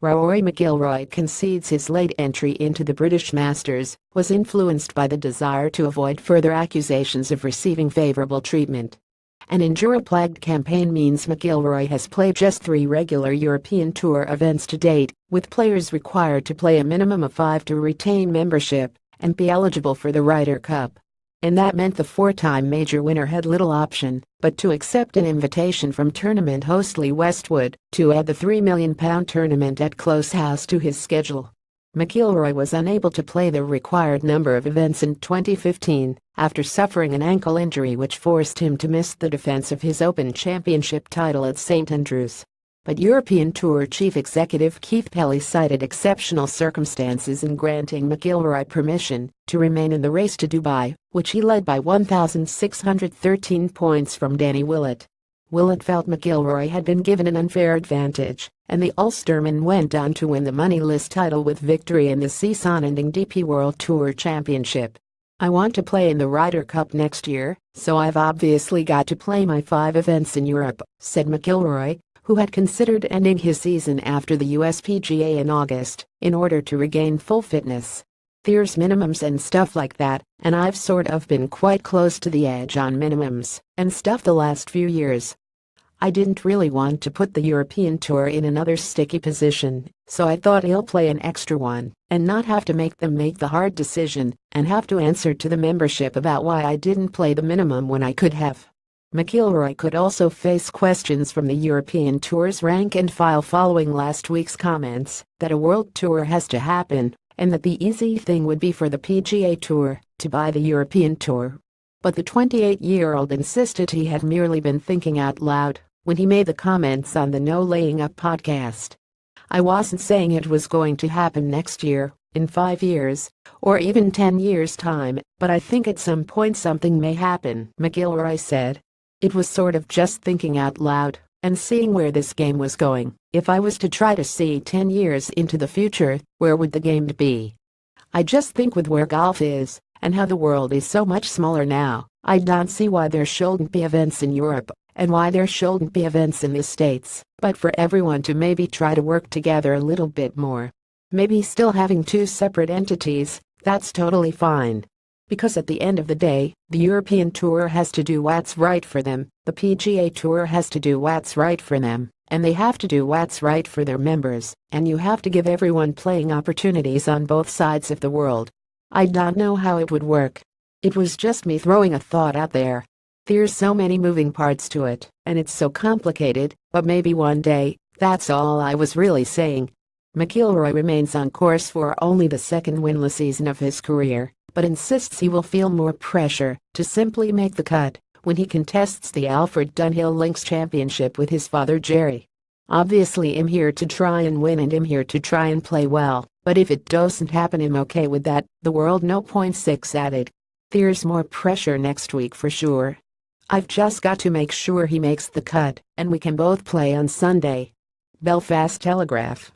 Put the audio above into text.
Rory McIlroy concedes his late entry into the British Masters was influenced by the desire to avoid further accusations of receiving favourable treatment. An injury-plagued campaign means McIlroy has played just 3 regular European Tour events to date, with players required to play a minimum of 5 to retain membership and be eligible for the Ryder Cup. And that meant the 4-time major winner had little option but to accept an invitation from tournament host Lee Westwood to add the £3 million tournament at Close House to his schedule. McIlroy was unable to play the required number of events in 2015 after suffering an ankle injury which forced him to miss the defense of his Open Championship title at St Andrews. But European Tour Chief Executive Keith Pelley cited exceptional circumstances in granting McIlroy permission to remain in the race to Dubai, which he led by 1,613 points from Danny Willett. Willett felt McIlroy had been given an unfair advantage, and the Ulsterman went on to win the moneyless title with victory in the season-ending DP World Tour Championship. "I want to play in the Ryder Cup next year, so I've obviously got to play my 5 events in Europe," said McIlroy, who had considered ending his season after the USPGA in August in order to regain full fitness. "There's minimums and stuff like that, and I've sort of been quite close to the edge on minimums and stuff the last few years. I didn't really want to put the European Tour in another sticky position, so I thought he'll play an extra one and not have to make them make the hard decision and have to answer to the membership about why I didn't play the minimum when I could have." McIlroy could also face questions from the European Tour's rank and file following last week's comments that a World Tour has to happen and that the easy thing would be for the PGA Tour to buy the European Tour. But the 28-year-old insisted he had merely been thinking out loud when he made the comments on the No Laying Up podcast. "I wasn't saying it was going to happen next year, in 5 years, or even 10 years' time, but I think at some point something may happen," McIlroy said. "It was sort of just thinking out loud and seeing where this game was going. If I was to try to see 10 years into the future, where would the game be? I just think with where golf is and how the world is so much smaller now, I don't see why there shouldn't be events in Europe and why there shouldn't be events in the States, but for everyone to maybe try to work together a little bit more. Maybe still having 2 separate entities, that's totally fine. Because at the end of the day, the European Tour has to do what's right for them, the PGA Tour has to do what's right for them, and they have to do what's right for their members, and you have to give everyone playing opportunities on both sides of the world. I don't know how it would work. It was just me throwing a thought out there. There's so many moving parts to it, and it's so complicated, but maybe one day, that's all I was really saying." McIlroy remains on course for only the 2nd winless season of his career, but insists he will feel more pressure to simply make the cut when he contests the Alfred Dunhill Links Championship with his father Jerry. "Obviously I'm here to try and win and I'm here to try and play well, but if it doesn't happen I'm okay with that," the World No. 6 added. "There's more pressure next week for sure. I've just got to make sure he makes the cut and we can both play on Sunday." Belfast Telegraph.